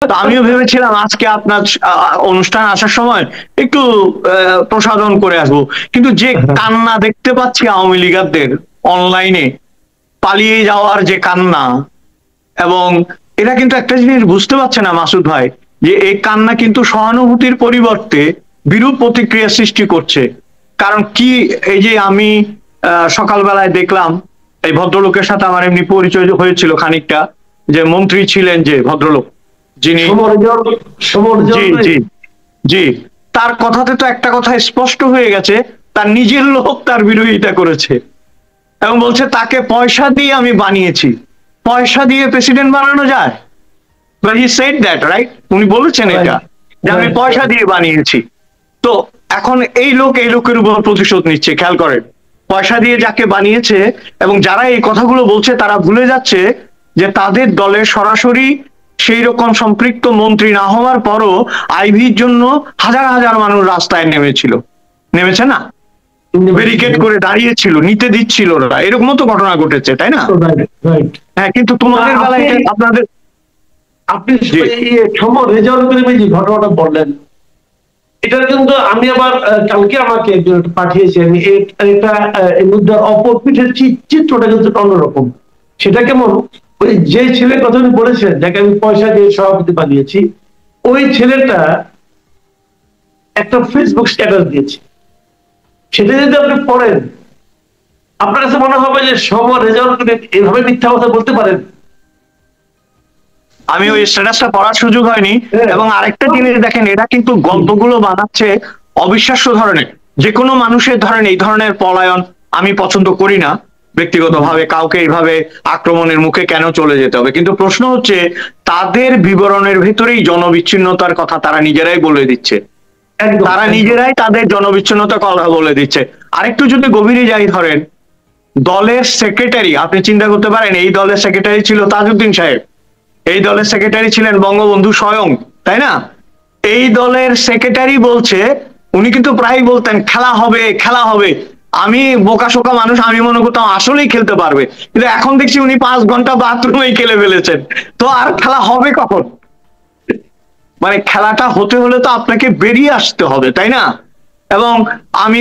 তো আমিও ভেবেছিলাম আজকে আপনার অনুষ্ঠান আসার সময় একটু প্রসাধন করে আসবো, কিন্তু যে কান্না দেখতে পাচ্ছি আওয়ামী লীগারদের অনলাইনে, পালিয়ে যাওয়ার যে কান্না, এবং এরা কিন্তু একটা জিনিস বুঝতে পারছে না মাসুদ ভাই, যে এই কান্না কিন্তু সহানুভূতির পরিবর্তে বিরূপ প্রতিক্রিয়া সৃষ্টি করছে। কারণ কি, এই যে আমি সকালবেলায় দেখলাম, এই ভদ্রলোকের সাথে আমার এমনি পরিচয় হয়েছিল খানিকটা, যে মন্ত্রী ছিলেন যে ভদ্রলোক, যিনি, জি জি জি, তার কথাতে তো একটা কথা স্পষ্ট হয়ে গেছে, তার নিজের লোক তার বিরোধিতা করেছে এবং বলছে তাকে পয়সা দিয়ে আমি বানিয়েছি। পয়সা দিয়ে প্রেসিডেন্ট বানানো যায়? But he said that, right? উনি বলেছেন এটা, যে আমি পয়সা দিয়ে বানিয়েছি। তো এখন এই লোক এই লোকের উপর প্রতিশোধ নিচ্ছে, খেয়াল করেন। পয়সা দিয়ে যাকে বানিয়েছে, এবং যারা এই কথাগুলো বলছে তারা ভুলে যাচ্ছে যে তাদের দলে সরাসরি সেই রকম সম্পৃক্ত মন্ত্রী না হওয়ার পরও আইভির জন্য হাজার হাজার মানুষ রাস্তায় নেমেছে না, ব্যারিকেড করে দাঁড়িয়েছিল, নিতে দিচ্ছিল না, এরকম তো ঘটনা ঘটেছে, তাই না? হ্যাঁ, কিন্তু তোমাদের বেলায় আপনাদের, আপনি রেজাল্ট করে যে ঘটনাটা বললেন, এটা কিন্তু আমি আবার কালকে আমাকে পাঠিয়েছি, আমি এটা মুদ্রার অপর পিঠের চিত্রটা কিন্তু অন্যরকম। সেটা কেমন, ওই যে ছেলের কথা উনি বলেছেন, যাকে আমি পয়সা দিয়ে সভাপতি বানিয়েছি, ওই ছেলেটা একটা ফেসবুক স্ট্যাটাস দিয়েছে। সেটা যদি আপনি পড়েন, আপনার কাছে মনে হবে যে রেজাল্ট এভাবে মিথ্যা কথা বলতে পারেন। আমি ওই স্ট্যাটাসটা পড়ার সুযোগ হয়নি। এবং আরেকটা জিনিস দেখেন, এরা কিন্তু গল্পগুলো বানাচ্ছে অবিশ্বাস্য ধরনের। যে কোনো মানুষের ধরেন এই ধরনের পলায়ন আমি পছন্দ করি না ব্যক্তিগতভাবে, কাউকে এইভাবে আক্রমণের মুখে কেন চলে যেতে হবে, কিন্তু প্রশ্ন হচ্ছে তাদের বিবরণের ভেতরেই জনবিচ্ছিন্নতার কথা তারা নিজেরাই বলে দিচ্ছে। তারা নিজেরাই তাদের জনবিচ্ছিন্নতার কথা বলে দিচ্ছে। আরেকটু যদি গভীরে যাই, ধরেন দলের সেক্রেটারি, আপনি চিন্তা করতে পারেন, এই দলের সেক্রেটারি ছিল তাজউদ্দিন সাহেব, এই দলের সেক্রেটারি ছিলেন বঙ্গবন্ধু স্বয়ং, তাই না? এই দলের সেক্রেটারি বলছে, উনি কিন্তু প্রায় বলতেন খেলা হবে খেলা হবে। আমি বোকা শোকা মানুষ, আমি মনে করতাম আসলেই খেলতে পারবে, কিন্তু এখন দেখছি উনি 5 ঘন্টা বাথরুমেই খেলে ফেলেছেন। তো আর খেলা হবে কখন? মানে খেলাটা হতে হলে তো আপনাকে বেরিয়ে আসতে হবে, তাই না? এবং আমি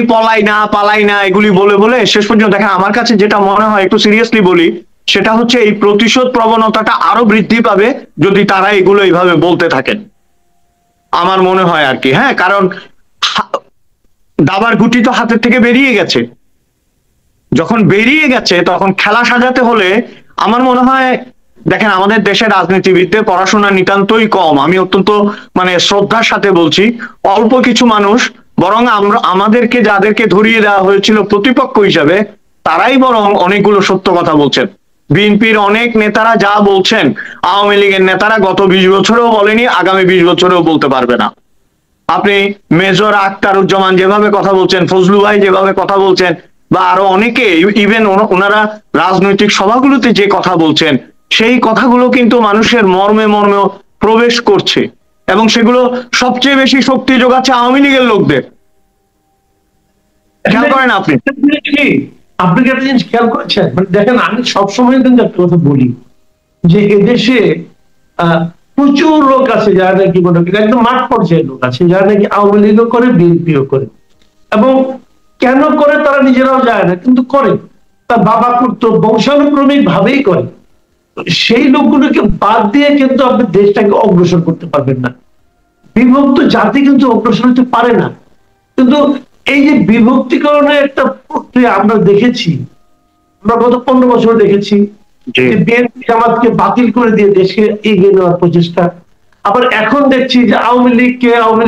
পালাই না এগুলি বলে বলে শেষ পর্যন্ত দেখেন, আমার কাছে যেটা মনে হয়, একটু সিরিয়াসলি বলি, সেটা হচ্ছে এই প্রতিশোধ প্রবণতাটা আরো বৃদ্ধি পাবে যদি তারা এগুলো এইভাবে বলতে থাকেন, আমার মনে হয় আর কি। হ্যাঁ, কারণ দাবার গুটি তো হাতের থেকে বেরিয়ে গেছে, যখন বেরিয়ে গেছে তখন খেলা সাজাতে হলে আমার মনে হয়, দেখেন আমাদের দেশের রাজনীতিবিদদের পড়াশোনা নিতান্তই কম, আমি অত্যন্ত মানে শ্রদ্ধার সাথে বলছি, অল্প কিছু মানুষ বরং আমাদেরকে যাদেরকে ধরিয়ে দেওয়া হয়েছিল প্রতিপক্ষ হিসাবে, তারাই বরং অনেকগুলো সত্য কথা বলছেন। বিএনপির অনেক নেতারা যা বলছেন, আওয়ামী লীগের নেতারা গত 20 বছরেও বলেনি, আগামী 20 বছরেও বলতে পারবে না। আপনি মেজর আখতারুজ্জামান যেভাবে কথা বলছেন, ফজলু ভাই যেভাবে কথা বলছেন, বা আরো অনেকে, ইভেন ওনারা রাজনৈতিক সভাগুলোতে যে কথা বলছেন, সেই কথাগুলো কিন্তু মানুষের মর্মে মর্মে প্রবেশ করছে, এবং সেগুলো সবচেয়ে বেশি শক্তি যোগাচ্ছে আওয়ামী লীগের লোকদের। খেয়াল করেন আপনি, আপনি কি একটা জিনিস খেয়াল করেছেন? মানে দেখেন, আমি সবসময় কিন্তু একটা কথা বলি, যে এদেশে প্রচুর লোক আছে যারা নাকি মনে করি একদম মাঠ পর্যায়ের লোক আছে, যারা নাকি আওয়ামী লীগও করে, বিএনপিও করে, এবং কেন করে তারা নিজেরাও যায় না, কিন্তু করে, তার বাবা করতো, বংশানুক্রমিক ভাবেই করে। সেই লোকগুলোকে বাদ দিয়ে কিন্তু আপনি দেশটাকে অগ্রসর করতে পারবেন না। বিভক্ত জাতি কিন্তু অগ্রসর হতে পারে না। কিন্তু এই যে বিভক্তিকরণের একটা প্রক্রিয়া আমরা দেখেছি, আমরা গত 15 বছর দেখেছি, বিএনপি জামাতকে বাতিল করে দিয়ে দেশকে এগিয়ে নেওয়ার প্রচেষ্টা। আবার এখন দেখছি যে আওয়ামী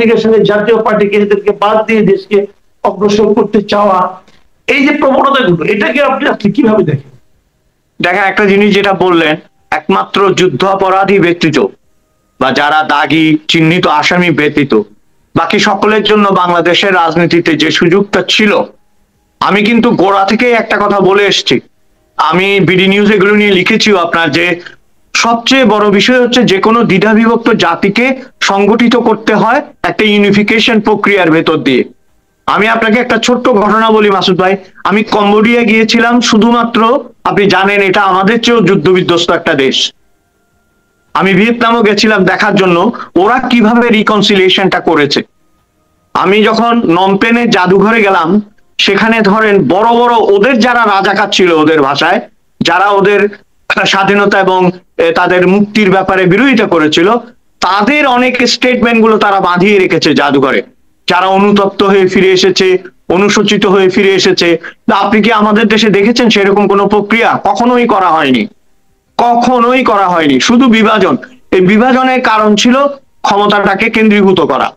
লীগের সঙ্গে জাতীয় পার্টিকে, এদেরকে বাদ দিয়ে দেশকে অগ্রসর করতে চাওয়া, এই যে প্রবণতাগুলো, এটাকে আপনি কিভাবে দেখেন? দেখেন, একটা জিনিস যেটা বললেন, একমাত্র যুদ্ধাপরাধী ব্যতীত বা যারা দাগী চিহ্নিত আসামি ব্যতীত বাকি সকলের জন্য বাংলাদেশের রাজনীতিতে যে সুযোগটা ছিল, আমি কিন্তু গোড়া থেকে একটা কথা বলে এসেছি, আমি বিডি নিউজ এগুলো নিয়ে লিখেছিও আপনার, যে সবচেয়ে বড় বিষয় হচ্ছে যে কোনো দ্বিধাবিভক্ত জাতিকে সংগঠিত করতে হয় একটা ইউনিফিকেশন প্রক্রিয়ার ভেতর দিয়ে। আমি আপনাকে একটা ছোট্ট ঘটনা বলি মাসুদ ভাই, আমি কম্বোডিয়া গিয়েছিলাম শুধুমাত্র, আপনি জানেন এটা আমাদের চেয়েও যুদ্ধ বিধ্বস্ত একটা দেশ, আমি ভিয়েতনামও গেছিলাম দেখার জন্য ওরা কিভাবে রিকনসিলিয়েশনটা করেছে। আমি যখন নমপেনে জাদুঘরে গেলাম, সেখানে ধরেন বড় বড় ওদের যারা রাজাকার ছিল ওদের ভাষায়, যারা ওদের স্বাধীনতা এবং তাদের মুক্তির ব্যাপারে বিরোধিতা করেছিল, তাদের অনেক স্টেটমেন্ট গুলো তারা বাঁধিয়ে রেখেছে জাদুঘরে, যারা অনুতপ্ত হয়ে ফিরে এসেছে, অনুশোচিত হয়ে ফিরে এসেছে। আপনি কি আমাদের দেশে দেখেছেন সেরকম কোনো প্রক্রিয়া? কখনোই করা হয়নি, কখনোই করা হয়নি। শুধু বিভাজন। এই বিভাজনের কারণ ছিল ক্ষমতাটাকে কেন্দ্রীভূত করা,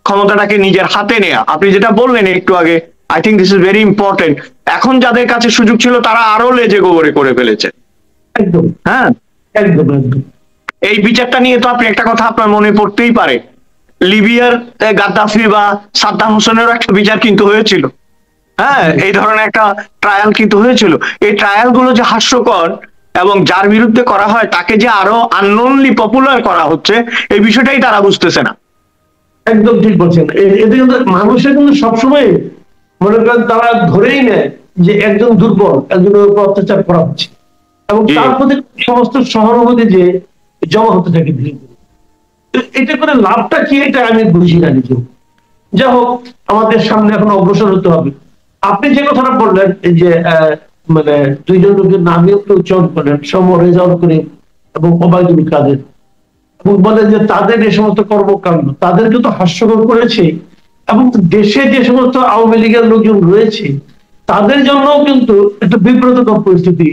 ক্ষমতাটাকে নিজের হাতে নেয়া। আপনি যেটা বললেন একটু আগে, I think this is very important. এখন যাদের কাছে সুযোগ ছিল তারা আরো লেজে গোবরে করে ফেলেছে। একদম, হ্যাঁ, একদম, একদম। এই বিচারটা নিয়ে তো আপনি একটা কথা আপনার মনে পড়তেই পারে, লিবিয়ার গাদ্দাফি বা সাদ্দাম হোসেনেরও একটা বিচার কিন্তু হয়েছিল। হ্যাঁ, এই ধরনের একটা ট্রায়াল কিন্তু হয়েছিল। এই ট্রায়াল গুলো যে হাস্যকর এবং যার বিরুদ্ধে করা হয় তাকে যে আরো আননোনলি পপুলার করা হচ্ছে, এই বিষয়টাই তারা বুঝতেছে না। একদম ঠিক বলছেন। এতে কিন্তু মানুষের কিন্তু সবসময় মনে করেন তারা ধরেই নেয় যে একজন দুর্বল, একজনের উপর অত্যাচার করা হচ্ছে, এবং তার প্রতি সমস্ত সহানুভূতি যে জমা হতে থাকে ধীরে ধীরে। এটা করে লাভটা কি, এটা আমি বুঝি না নিজে। যা হোক, আমাদের সামনে এখন অগ্রসর হতে হবে। আপনি যে কথাটা বললেন, এই যে মানে দুইজন লোকের নামে উচ্চারণ করলেন, সমর রেজাউল করিম এবং ওবায়দুল কাদের, এবং বলেন যে তাদের এই সমস্ত কর্মকাণ্ড তাদেরকে তো হাস্যকর করেছে, এবং দেশে যে সমস্ত আওয়ামী লীগের লোকজন রয়েছে তাদের জন্য কিন্তু একটা বিব্রতকর পরিস্থিতি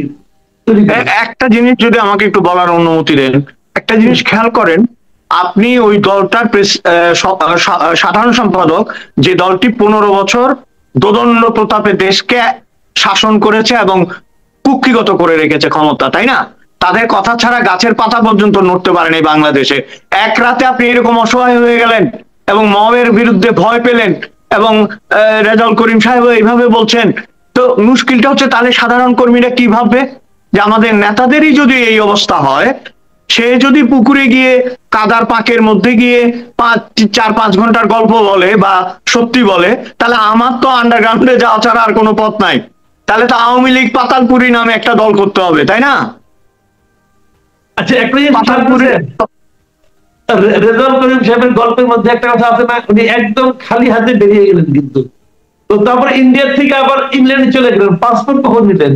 তৈরি করে। একটা জিনিস যদি আমাকে একটু বলার অনুমতি দেন, একটা জিনিস খেয়াল করেন, আপনি ওই দলটার সাধারণ সম্পাদক, যে দলটি 15 বছর দোদণ্ড প্রতাপে দেশকে শাসন করেছে এবং কুক্ষিগত করে রেখেছে ক্ষমতা, তাই না? তাদের কথা ছাড়া গাছের পাতা পর্যন্ত নড়তে পারেনি বাংলাদেশে। এক রাতে আপনি এরকম অসহায় হয়ে গেলেন এবং মবের বিরুদ্ধে ভয় পেলেন, এবং রেজাউল করিম সাহেব এইভাবে বলছেন। তো মুশকিলটা হচ্ছে তাহলে সাধারণ কর্মীরা কি ভাববে? যে আমাদের নেতাদেরই যদি এই অবস্থা হয়, সে যদি পুকুরে গিয়ে কাদার পাকের মধ্যে গিয়ে 4-5 ঘন্টার গল্প বলে বা সত্যি বলে, তাহলে আমার তো আন্ডারগ্রাউন্ডে যাওয়া ছাড়া আর কোনো পথ নাই। তাহলে তো আওয়ামী লীগ পাতালপুরি নামে একটা দল করতে হবে, তাই না? আচ্ছা, একটা জিনিস পাতালপুরি। রেজাউল করিম সাহেবের গল্পের মধ্যে একটা কথা আছে না, উনি একদম খালি হাতে বেরিয়ে গেলেন, কিন্তু তো তারপরে ইন্ডিয়া থেকে আবার ইংল্যান্ডে চলে গেলেন, পাসপোর্ট কখন নিলেন?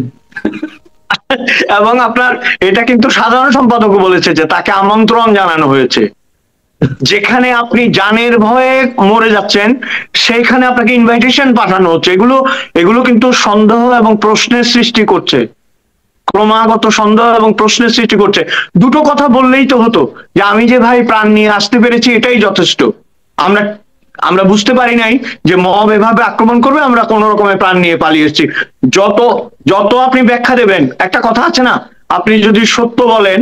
এবং আপনার এটা কিন্তু সাধারণ সম্পাদকও বলেছে যে তাকে আমন্ত্রণ জানানো হয়েছে। যেখানে আপনি জানের ভয়ে মরে যাচ্ছেন সেইখানে আপনাকে ইনভাইটেশন পাঠানো হচ্ছে। এগুলো এগুলো কিন্তু সন্দেহ এবং প্রশ্নের সৃষ্টি করছে, ক্রমাগত সন্দেহ এবং প্রশ্নের সৃষ্টি করছে। দুটো কথা বললেই তো হতো যে আমি যে ভাই প্রাণ নিয়ে আসতে পেরেছি এটাই যথেষ্ট। আমরা আমরা বুঝতে পারি নাই যে মব এভাবে আক্রমণ করবে, আমরা কোন রকমের প্রাণ নিয়ে পালিয়ে এসেছি। যত যত আপনি ব্যাখ্যা দেবেন, একটা কথা আছে না, আপনি যদি সত্য বলেন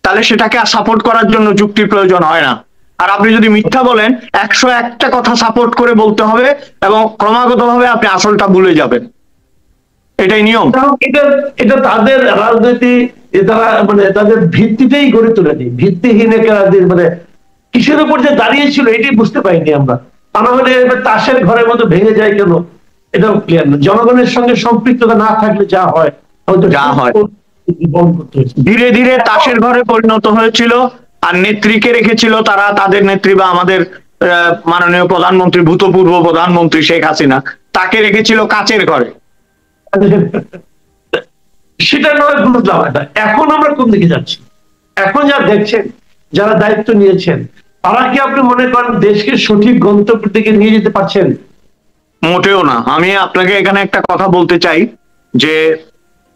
তাহলে সেটাকে সাপোর্ট করার জন্য যুক্তির প্রয়োজন হয় না। আর আপনি যদি মিথ্যা বলেন, 101টা কথা সাপোর্ট করে বলতে হবে এবং ক্রমাগত ভাবে আপনি আসলটা ভুলে যাবেন। এটাই নিয়ম। এটা এটা তাদের রাজনীতি, তারা মানে তাদের ভিত্তিতেই গড়ে তোলেনি। ভিত্তিহীন একটা মানে কিসের উপর যে দাঁড়িয়েছিল এটাই বুঝতে পাইনি আমরা। তা না হলে তাসের ঘরের মতো ভেঙে যায় কেন, এটাও ক্লিয়ার না। জনগণের সঙ্গে সম্পৃক্ততা না থাকলে যা হয়, হয়তো যা হয় ধীরে ধীরে তাসের ঘরে পরিণত হয়েছিল। আর নেত্রীকে রেখেছিল তারা, তাদের নেত্রী বা আমাদের মাননীয় প্রধানমন্ত্রী, ভূতপূর্ব প্রধানমন্ত্রী শেখ হাসিনা, তাকে রেখেছিল কাচের ঘরে। সেটা নয়, বুঝলাম। এটা এখন আমরা কোন দিকে যাচ্ছি? এখন যা দেখছেন, যারা দায়িত্ব নিয়েছেন, তারা কি আপনি মনে করেন দেশকে সঠিক গন্তব্যের দিকে নিয়ে যেতে পারছেন? মোটেও না। আমি আপনাকে এখানে একটা কথা বলতে চাই যে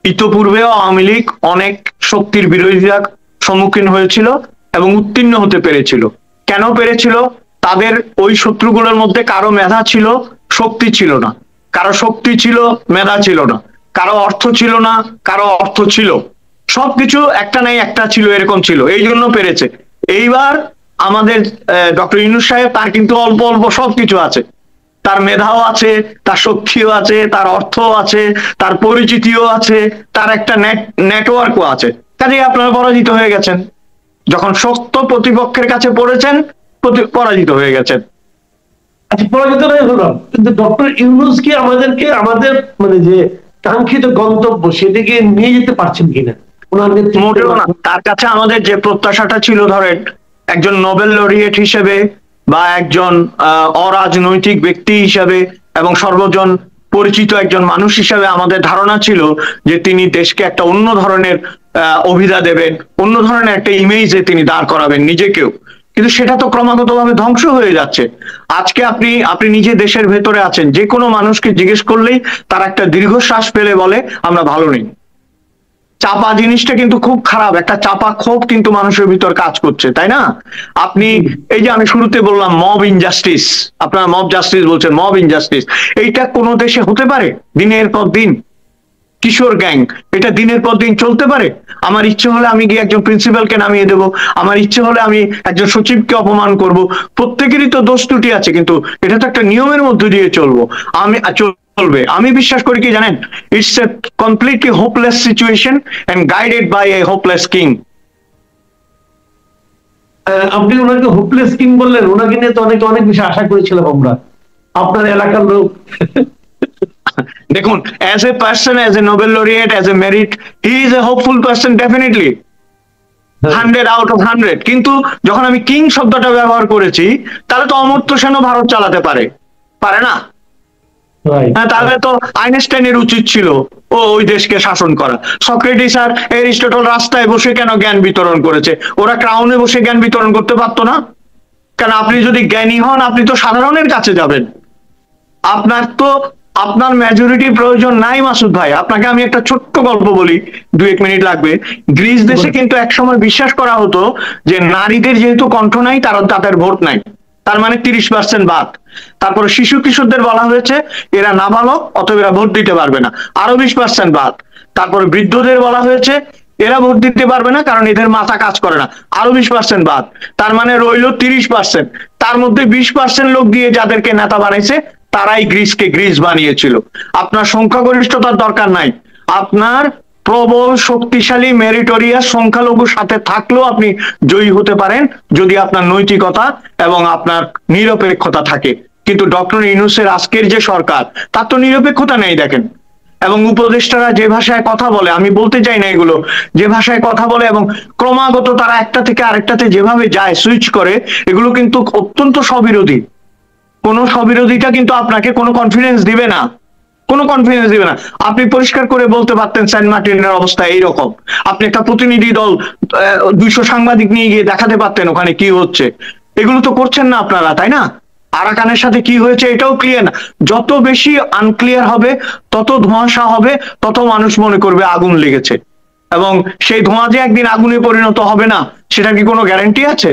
ইতোপূর্বেও আওয়ামী লীগ অনেক শক্তির বিরোধিতার সম্মুখীন হয়েছিল এবং উত্তীর্ণ হতে পেরেছিল। কেন পেরেছিল? তাদের ওই শত্রুগুলোর মধ্যে কারো মেধা ছিল, শক্তি ছিল না। কারো শক্তি ছিল, মেধা ছিল না। কারো অর্থ ছিল না, কারো অর্থ ছিল। সবকিছু একটা নাই একটা ছিল, এরকম ছিল, এই জন্য পেরেছে। এইবার আমাদের ডক্টর ইউনূস সাহেব, তার কিন্তু অল্প অল্প সবকিছু আছে। তার মেধাও আছে, তার শক্তিও আছে, তার অর্থও আছে, তার পরিচিতিও আছে, তার একটা নেটওয়ার্কও আছে। কাজেই আপনারা পরাজিত হয়ে গেছেন। যখন শক্ত প্রতিপক্ষের কাছে পড়েছেন, পরাজিত হয়ে গেছেন। আচ্ছা, পরাজিত নয় হলাম, কিন্তু ডক্টর ইউনূস কি আমাদেরকে আমাদের মানে যে কাঙ্ক্ষিত গন্তব্য সেদিকে নিয়ে যেতে পারছেন কিনা? ওনার নেতৃত্বে। মোটেও না। তার কাছে আমাদের যে প্রত্যাশাটা ছিল, ধরেন একজন নোবেল লরিয়েট হিসেবে বা একজন অরাজনৈতিক ব্যক্তি হিসেবে এবং সর্বজন পরিচিত একজন মানুষ হিসেবে আমাদের ধারণা ছিল যে তিনি দেশকে একটা অন্য ধরনের অভিধা দেবেন, অন্য ধরনের একটা ইমেজে তিনি দাঁড় করাবেন নিজেকেও। কিন্তু সেটা তো ক্রমাগতভাবে ধ্বংস হয়ে যাচ্ছে। আজকে আপনি আপনি নিজে দেশের ভেতরে আছেন, যে কোনো মানুষকে জিজ্ঞেস করলেই তার একটা দীর্ঘশ্বাস ফেলে বলে আমরা ভালো নেই। চাপা জিনিসটা কিন্তু খুব খারাপ, একটা চাপা ক্ষোভ কিন্তু মানুষের ভিতর কাজ করছে, তাই না? আপনি এই যে আমি শুরুতে বললাম মব ইনজাস্টিস, আপনারা মব জাস্টিস বলছেন, মব ইনজাস্টিস, এইটা কোনো দেশে হতে পারে? দিনের পর দিন কিশোর গ্যাং, এটা দিনের পর দিন চলতে পারে? আমার ইচ্ছে হলে আমি গিয়ে একজন প্রিন্সিপালকে নামিয়ে দেব, আমার ইচ্ছে হলে আমি একজন সচিবকে অপমান করব। প্রত্যেকেরই তো দোষ ত্রুটি আছে, কিন্তু এটা তো একটা নিয়মের মধ্যে দিয়ে চলবো, চলবে। আমি বিশ্বাস করি কি জানেন, it's a completely hopeless situation and guided by a hopeless king. আপনি ওনাকে হোপলেস কিং বললেন, ওনাকে নিয়ে তো অনেকে অনেক বেশি আশা করেছিলাম আমরা, আপনার এলাকার লোক। দেখুন, as a person, as a Nobel laureate, as a merit, he is a hopeful person definitely, 100 out of 100। কিন্তু যখন আমি কিং শব্দটা ব্যবহার করেছি, তাহলে তো অমর্ত্য সেনও ভারত চালাতে পারে, পারে না? হ্যাঁ, তাহলে তো আইনস্টাইনের উচিত ছিল ওই দেশকে শাসন করা। সক্রেটিস আর এরিস্টটল রাস্তায় বসে কেন জ্ঞান বিতরণ করেছে? ওরা ক্রাউনে বসে জ্ঞান বিতরণ করতে পারতো না? কারণ আপনি যদি জ্ঞানী হন, আপনি তো সাধারণের কাছে যাবেন। আপনার মেজরিটির প্রয়োজন নাই মাসুদ ভাই। আপনাকে আমি একটা ছোট্ট গল্প বলি, 2-1 মিনিট লাগবে। গ্রিস দেশে কিন্তু একসময় বিশ্বাস করা হতো যে নারীদের যেহেতু কণ্ঠ নাই, তাদের ভোট নাই, তার মানে 30% বাদ। তারপরে শিশু কিশোরদের বলা হয়েছে এরা নাবালক, অতএব এরা ভোট দিতে পারবে না, আরো 20% বাদ। তারপরে বৃদ্ধদের বলা হয়েছে এরা ভোট দিতে পারবে না কারণ এদের মাথা কাজ করে না, আরো 20% বাদ। তার মানে রইল 30%। তার মধ্যে 20% লোক দিয়ে যাদেরকে নেতা বানাইছে, তারাই গ্রিসকে গ্রিস বানিয়েছিল। আপনার সংখ্যাগরিষ্ঠতার দরকার নাই, আপনার প্রবল শক্তিশালী মেরিটোরিয়াস সংখ্যালঘুর সাথে থাকলেও আপনি জয়ী হতে পারেন, যদি আপনার নৈতিকতা এবং আপনার নিরপেক্ষতা থাকে। কিন্তু ডক্টর ইউনূসের আজকের যে সরকার, তার তো নিরপেক্ষতা নেই দেখেন। এবং উপদেষ্টারা যে ভাষায় কথা বলে, আমি বলতে চাই না এগুলো, যে ভাষায় কথা বলে এবং ক্রমাগত তারা একটা থেকে আরেকটাতে যেভাবে যায়, সুইচ করে, এগুলো কিন্তু অত্যন্ত স্ববিরোধী। কোনো স্ববিরোধিতা কিন্তু আপনাকে কোনো কনফিডেন্স দিবে না, কোনো কনফিডেন্স দিবে না। আপনি পরিষ্কার করে বলতে পারতেন সেন্ট মার্টিনের অবস্থা এইরকম, আপনি একটা প্রতিনিধি দল 200 সাংবাদিক নিয়ে গিয়ে দেখাতে পারতেন ওখানে কি হচ্ছে। এগুলো তো করছেন না আপনারা, তাই না? আরাকানের সাথে কি হয়েছে এটাও ক্লিয়ার না। যত বেশি আনক্লিয়ার হবে, তত ধোঁয়াশা হবে, তত মানুষ মনে করবে আগুন লেগেছে। এবং সেই ধোঁয়া যে একদিন আগুনে পরিণত হবে না, সেটা কি কোনো গ্যারান্টি আছে?